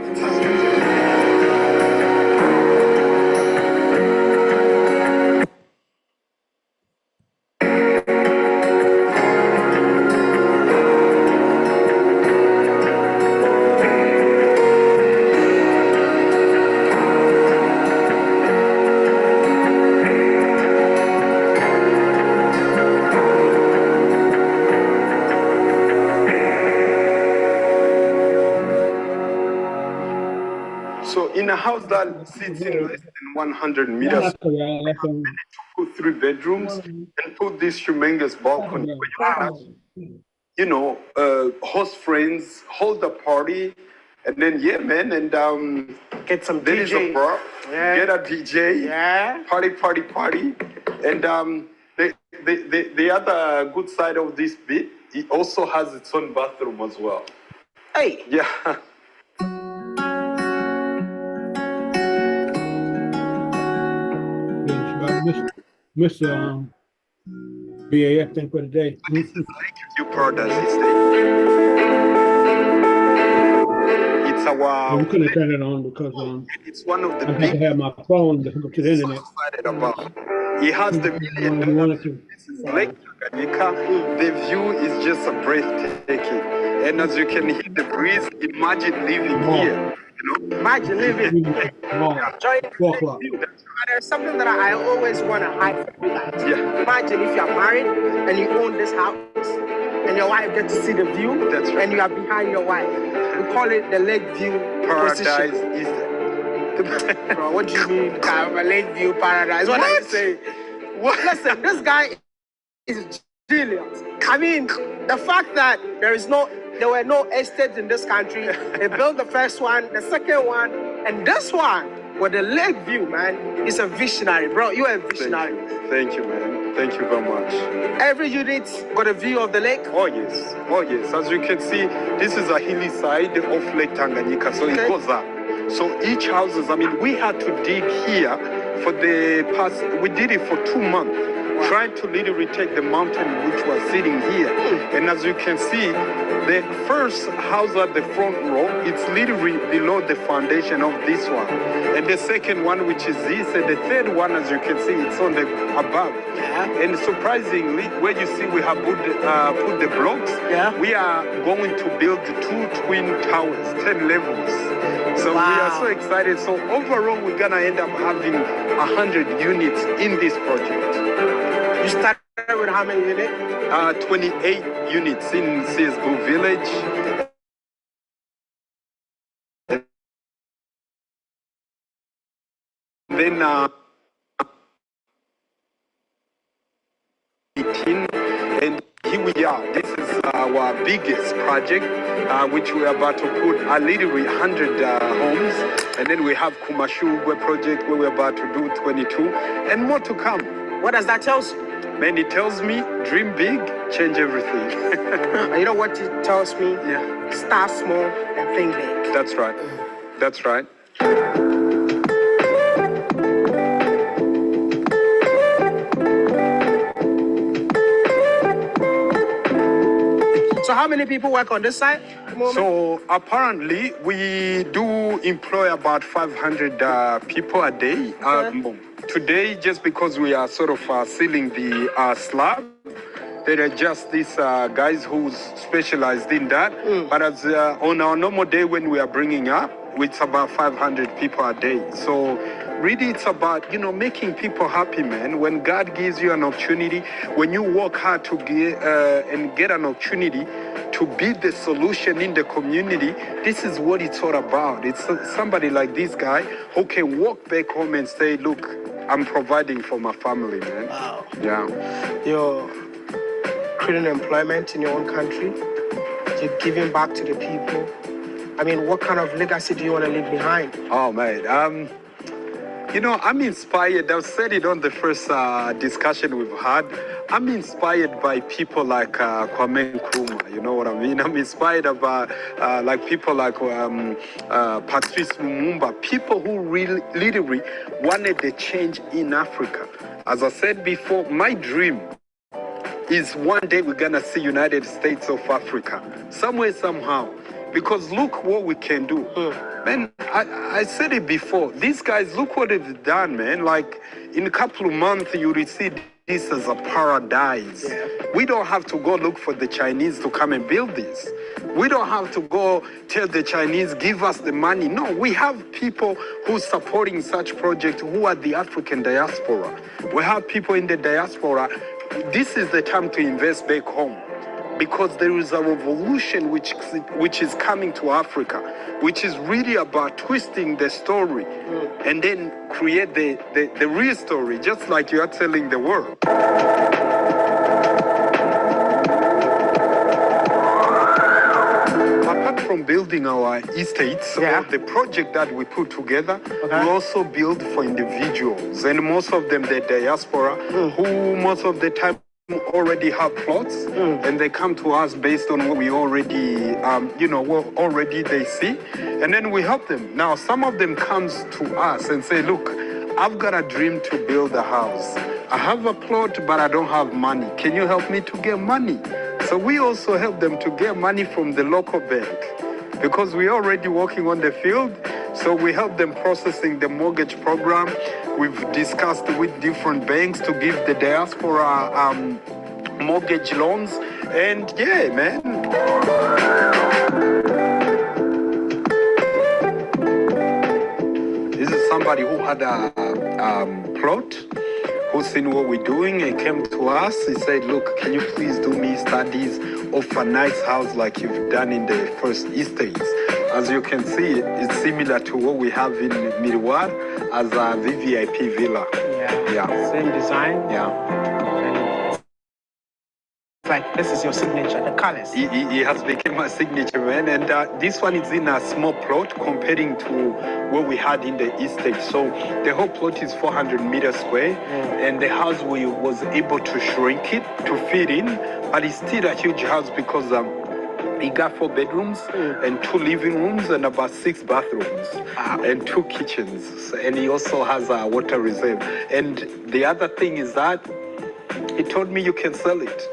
so in a house that sits in less than 100 meters, put 3 bedrooms and put this humongous balcony where you can host friends, hold a party, and then and Get some there is a DJ. bar, Yeah. get a DJ, Yeah. party, and the other good side of this bit, it also has its own bathroom as well. Hey. Yeah. Mr. BAF thing for today. You Paradise Estate. It's our. We couldn't turn it on because It's one of the I had to big. have my phone to hook up to the internet. Excited about. It has the $1 million. We wanted to. This is Lake Tanganyika. The view is just a breathtaking. And as you can hear the breeze, imagine living here. Imagine living. Joy, 4 o'clock. there's something that I always want to hide from you guys. Yeah. Imagine if you're married and you own this house and your wife gets to see the view. That's right. And you are behind your wife. We call it the lake view Paradise position. is. Bro, what do you mean? A lake view paradise? What are you saying? Listen, this guy is genius. I mean, the fact that there were no estates in this country. They built the first one, the second one, and this one with the lake view, man. He's a visionary, bro. You're a visionary. Thank you, man. Thank you very much. Every unit got a view of the lake. Oh yes. As you can see, this is a hilly side of Lake Tanganyika, so it goes up. So each houses, we had to dig here for the past. We did it for 2 months. Trying to literally take the mountain which was sitting here. And as you can see, the first house at the front row, it's literally below the foundation of this one. And the second one, which is this, and the third one, as you can see, it's on the above. Yeah. And surprisingly, where you see we have put the blocks, we are going to build 2 twin towers, 10 levels. So we are so excited. So overall, we're gonna end up having 100 units in this project. You started with how many units? 28 units in CSGO Village. Then 18, and here we are. This is our biggest project, which we are about to put literally 100 homes. And then we have Kumashugwe project where we're about to do 22, and more to come. What does that tell you? Man, it tells me, dream big, change everything. You know what it tells me? Yeah. Start small and think big. That's right. That's right. So how many people work on this site at the moment? So apparently we do employ about 500 people a day. Today, just because we are sort of sealing the slab, there are just these guys who's specialized in that. But as on our normal day when we are bringing up, it's about 500 people a day. So really it's about, making people happy, man. When God gives you an opportunity, when you work hard to get an opportunity to be the solution in the community, this is what it's all about. It's somebody like this guy who can walk back home and say, look, I'm providing for my family, man. Wow. Yeah. You're creating employment in your own country. You're giving back to the people. I mean, what kind of legacy do you want to leave behind? Oh, man. You know, I'm inspired. I've said it on the first discussion we've had. I'm inspired by people like Kwame Nkrumah. You know what I mean? I'm inspired about like people like Patrice Lumumba, people who really literally wanted the change in Africa. As I said before, my dream is one day we're gonna see United States of Africa, somewhere, somehow. Because look what we can do. Man, I said it before. These guys, look what they've done, man. Like, in a couple of months, you will see this as a paradise. Yeah. We don't have to go look for the Chinese to come and build this. We don't have to go tell the Chinese, give us the money. No, we have people who are supporting such projects who are the African diaspora. We have people in the diaspora. This is the time to invest back home, because there is a revolution which is coming to Africa, which is really about twisting the story and then create the real story, just like you are telling the world. Apart from building our estates, the project that we put together, we also build for individuals, and most of them, the diaspora, who most of the time already have plots, and they come to us based on what we already, what already they see, and then we help them. Now, some of them comes to us and say, look, I've got a dream to build a house. I have a plot, but I don't have money. Can you help me to get money? So we also help them to get money from the local bank, because we're already working on the field. So we help them processing the mortgage program. We've discussed with different banks to give the diaspora mortgage loans. And yeah, man. This is somebody who had a plot, who's seen what we're doing and came to us. He said, look, can you please do me studies of a nice house like you've done in the first estates? As you can see, it's similar to what we have in Miroir as a VVIP villa. Yeah. Same design. Yeah. It's like this is your signature, the colors. He has become a signature, man. And this one is in a small plot comparing to what we had in the estate. So the whole plot is 400 meters square, and the house we was able to shrink it to fit in, but it's still a huge house because he got 4 bedrooms and 2 living rooms and about 6 bathrooms and 2 kitchens. And he also has a water reserve. And the other thing is that he told me you can sell it.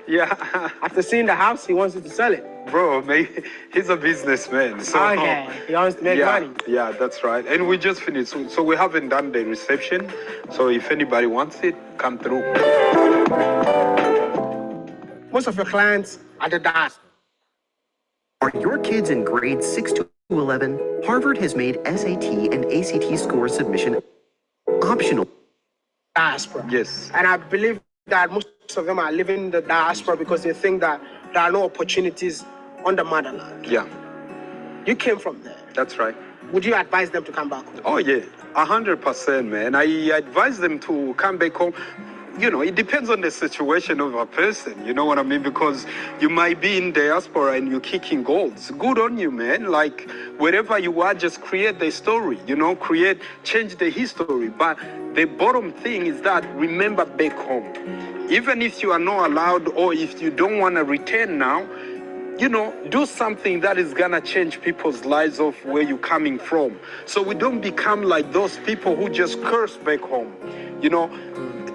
Yeah. After seeing the house, he wants you to sell it. Bro, he's a businessman. So, okay, he wants to make money. Yeah, that's right. And we just finished. So we haven't done the reception. So if anybody wants it, come through. Most of your clients are the diaspora. Are your kids in grades 6 to 11? Harvard has made SAT and ACT score submission optional. Diaspora. Yes. And I believe that most of them are living in the diaspora because they think that there are no opportunities on the motherland. Yeah. You came from there. That's right. Would you advise them to come back home? Oh, yeah. 100%, man. I advise them to come back home. You know, it depends on the situation of a person, you know what I mean? Because you might be in diaspora and you're kicking goals. Good on you, man. Like, wherever you are, just create the story, change the history. But the bottom thing is that remember back home. Even if you are not allowed or if you don't want to return now, do something that is gonna change people's lives of where you're coming from. So we don't become like those people who just curse back home,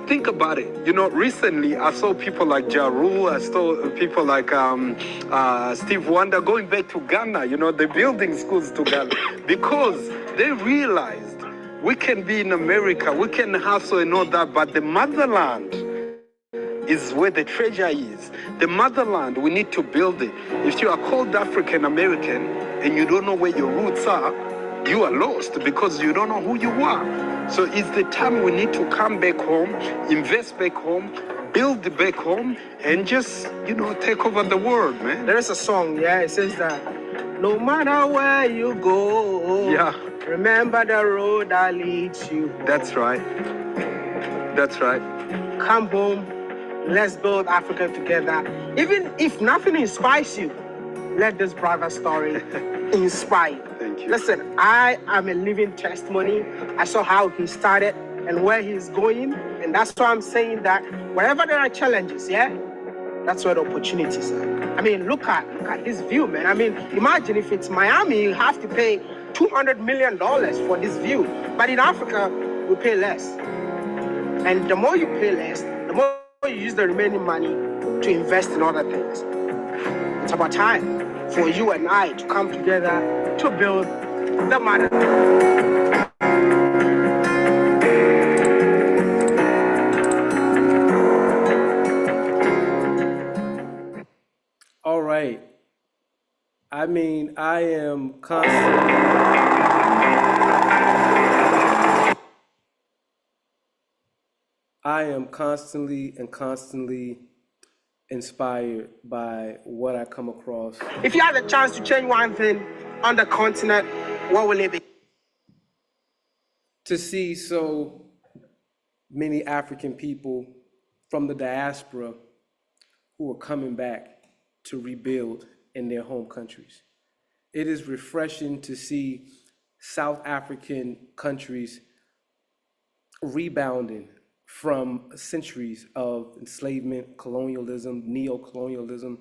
Think about it. Recently I saw people like Ja Rule, I saw people like Steve Wonder going back to Ghana, they're building schools to Ghana because they realized we can be in America, we can hustle and all that, but the motherland is where the treasure is. The motherland, we need to build it. If you are called African American and you don't know where your roots are, you are lost because you don't know who you are. So it's the time we need to come back home, invest back home, build back home, and just, take over the world, man. There is a song, it says that no matter where you go, remember the road that leads you home. That's right. That's right. Come home, let's build Africa together. Even if nothing inspires you, let this brother story inspired. Thank you. Listen, I am a living testimony. I saw how he started and where he's going. And that's why I'm saying that wherever there are challenges, yeah, that's where the opportunities are. I mean, look at this view, man. I mean, imagine if it's Miami, you have to pay $200 million for this view. But in Africa, we pay less. And the more you pay less, the more you use the remaining money to invest in other things. It's about time for you and I to come together to build the mother. All right. I mean, I am constantly, constantly inspired by what I come across. If you had the chance to change one thing on the continent, what will it be? To see so many African people from the diaspora who are coming back to rebuild in their home countries. It is refreshing to see South African countries rebounding from centuries of enslavement, colonialism, neo-colonialism.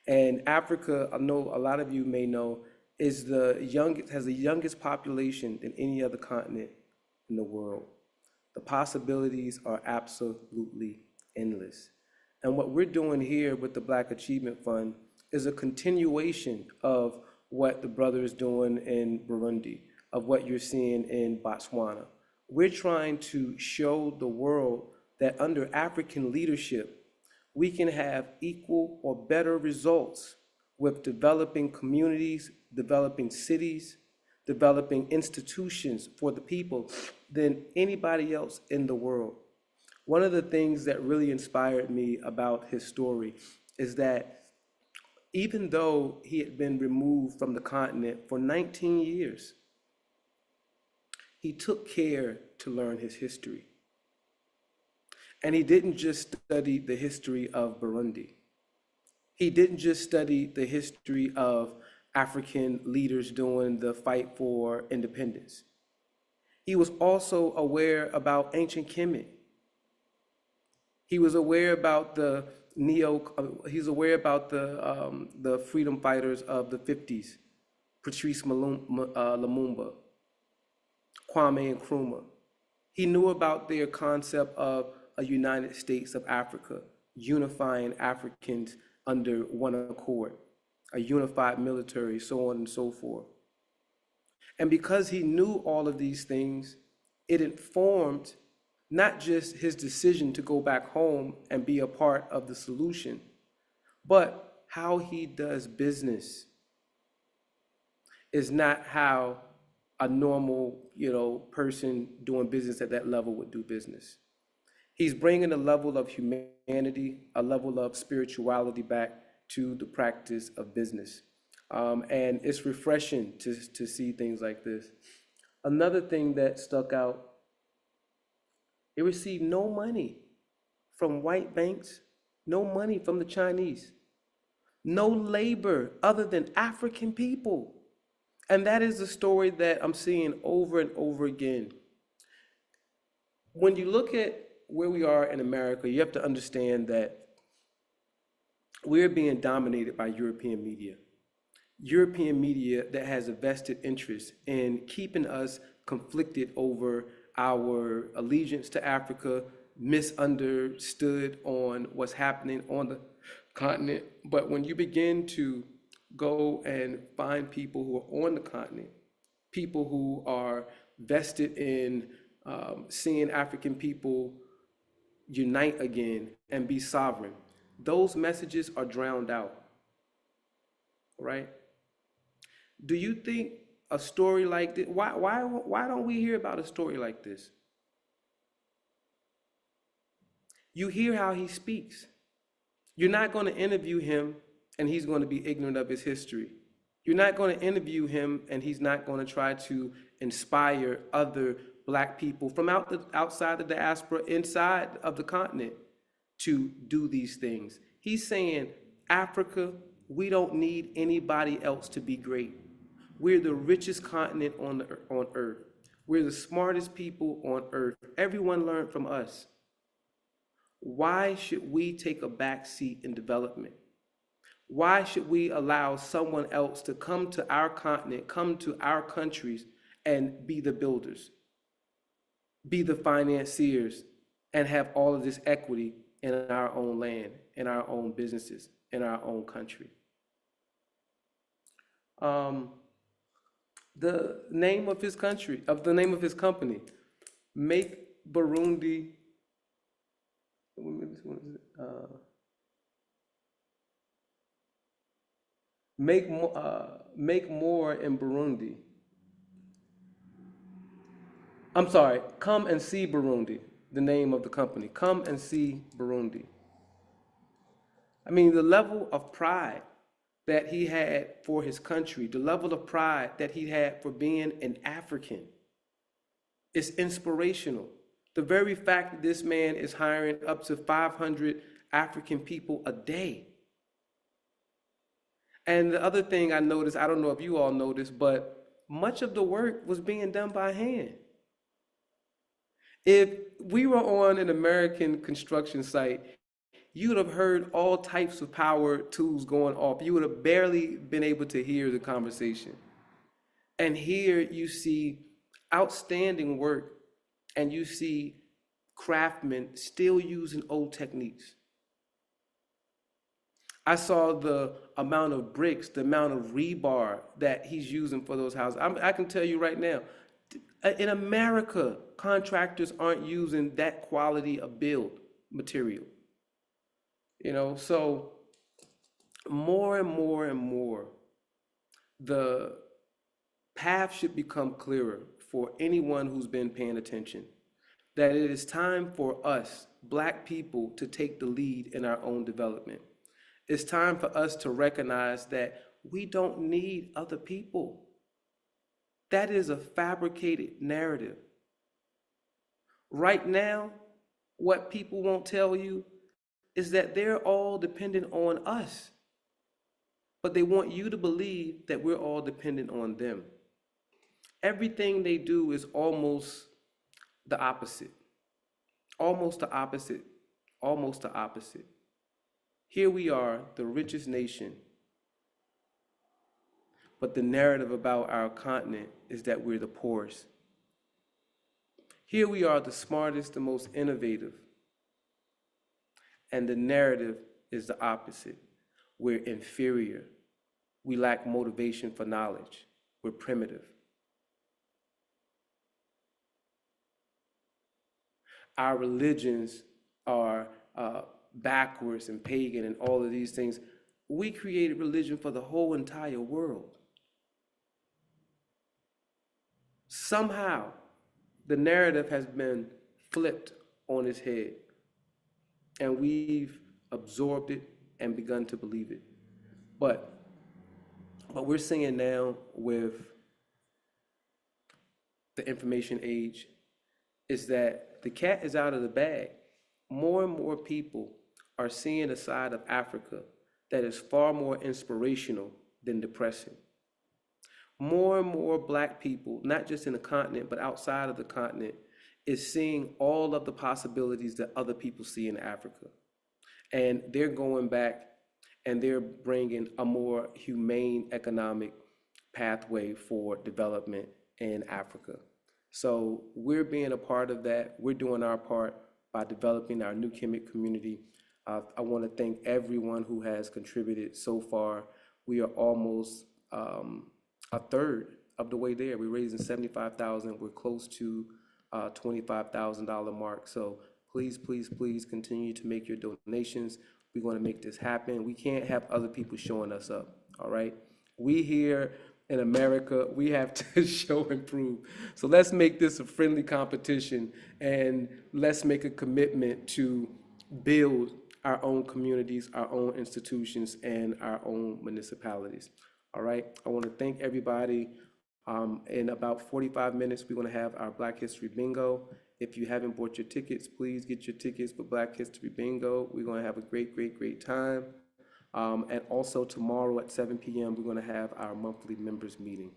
And Africa, I know a lot of you may know, has the youngest population than any other continent in the world. The possibilities are absolutely endless. And what we're doing here with the Black Achievement Fund is a continuation of what the brother is doing in Burundi, of what you're seeing in Botswana. We're trying to show the world that under African leadership, we can have equal or better results with developing communities, developing cities, developing institutions for the people than anybody else in the world. One of the things that really inspired me about his story is that even though he had been removed from the continent for 19 years, he took care to learn his history. And he didn't just study the history of Burundi. He didn't just study the history of African leaders during the fight for independence. He was also aware about ancient Kemet. He was aware about the freedom fighters of the 50s, Patrice Lumumba, Kwame Nkrumah. He knew about their concept of a United States of Africa, unifying Africans under one accord, a unified military, so on and so forth. And because he knew all of these things, it informed not just his decision to go back home and be a part of the solution, but how he does business is not how a normal, person doing business at that level would do business. He's bringing a level of humanity, a level of spirituality back to the practice of business. And it's refreshing to see things like this. Another thing that stuck out, they received no money from white banks, no money from the Chinese, no labor other than African people. And that is the story that I'm seeing over and over again. When you look at where we are in America, you have to understand that we're being dominated by European media that has a vested interest in keeping us conflicted over our allegiance to Africa, misunderstood on what's happening on the continent. But when you begin to go and find people who are on the continent, people who are vested in seeing African people unite again and be sovereign, those messages are drowned out, right? Do you think a story like this, why don't we hear about a story like this? You hear how he speaks. You're not going to interview him and he's going to be ignorant of his history. You're not going to interview him and he's not going to try to inspire other Black people from outside the diaspora, inside of the continent, to do these things. He's saying, Africa, we don't need anybody else to be great. We're the richest continent on earth. We're the smartest people on earth. Everyone learned from us. Why should we take a back seat in development? Why should we allow someone else to come to our continent, come to our countries, and be the builders, be the financiers, and have all of this equity in our own land, in our own businesses, in our own country? The name of his country, of the name of his company, Make Burundi, make more in Burundi. I'm sorry, Come and See Burundi, the name of the company. Come and See Burundi. I mean, the level of pride that he had for his country, the level of pride that he had for being an African, is inspirational. The very fact that this man is hiring up to 500 African people a day. And the other thing I noticed, I don't know if you all noticed, but much of the work was being done by hand. If we were on an American construction site, you would have heard all types of power tools going off. You would have barely been able to hear the conversation. And here you see outstanding work, and you see craftsmen still using old techniques. I saw the amount of bricks, the amount of rebar that he's using for those houses. I can tell you right now, in America, contractors aren't using that quality of build material. You know, so more and more and more, the path should become clearer for anyone who's been paying attention, that it is time for us, Black people, to take the lead in our own development. It's time for us to recognize that we don't need other people. That is a fabricated narrative. Right now, what people won't tell you is that they're all dependent on us, but they want you to believe that we're all dependent on them. Everything they do is almost the opposite, almost the opposite, almost the opposite. Here we are, the richest nation, but the narrative about our continent is that we're the poorest. Here we are, the smartest, the most innovative, and the narrative is the opposite. We're inferior. We lack motivation for knowledge. We're primitive. Our religions are backwards and pagan and all of these things. We created religion for the whole entire world. Somehow, the narrative has been flipped on its head, and we've absorbed it and begun to believe it. But what we're seeing now with the information age is that the cat is out of the bag. More and more people are seeing a side of Africa that is far more inspirational than depressing. More and more Black people, not just in the continent, but outside of the continent, is seeing all of the possibilities that other people see in Africa. And they're going back and they're bringing a more humane economic pathway for development in Africa. So we're being a part of that. We're doing our part by developing our new Kemet community. I want to thank everyone who has contributed so far. We are almost a third of the way there. We're raising $75,000. We're close to $25,000 mark. So please, please, please continue to make your donations. We're going to make this happen. We can't have other people showing us up. All right. We here in America, we have to show and prove. So let's make this a friendly competition, and let's make a commitment to build our own communities, our own institutions, and our own municipalities. All right. I want to thank everybody. In about 45 minutes, we're going to have our Black History Bingo. If you haven't bought your tickets, please get your tickets for Black History Bingo. We're going to have a great, great, great time. And also tomorrow at 7 p.m., we're going to have our monthly members meeting.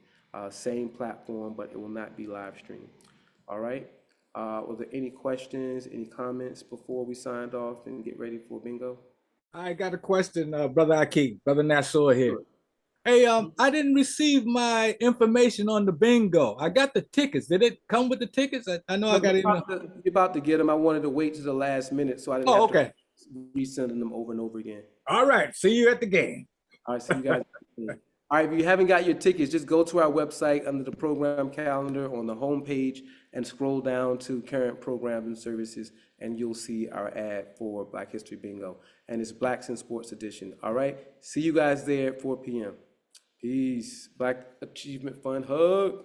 Same platform, but it will not be live streamed. All right. Were there any questions, any comments before we signed off and get ready for bingo? I got a question, Brother Akeem, Brother Nassau here. Hey, I didn't receive my information on the bingo. I got the tickets. Did it come with the tickets? I know I got it. You're about to get them. I wanted to wait to the last minute so I didn't have to resending them over and over again. All right. See you at the game. All right. See you guys. All right, if you haven't got your tickets, just go to our website under the program calendar on the home page and scroll down to current programs and services, and you'll see our ad for Black History Bingo. And it's Blacks in Sports Edition. All right, see you guys there at 4 p.m. Peace. Black Achievement Fund hug.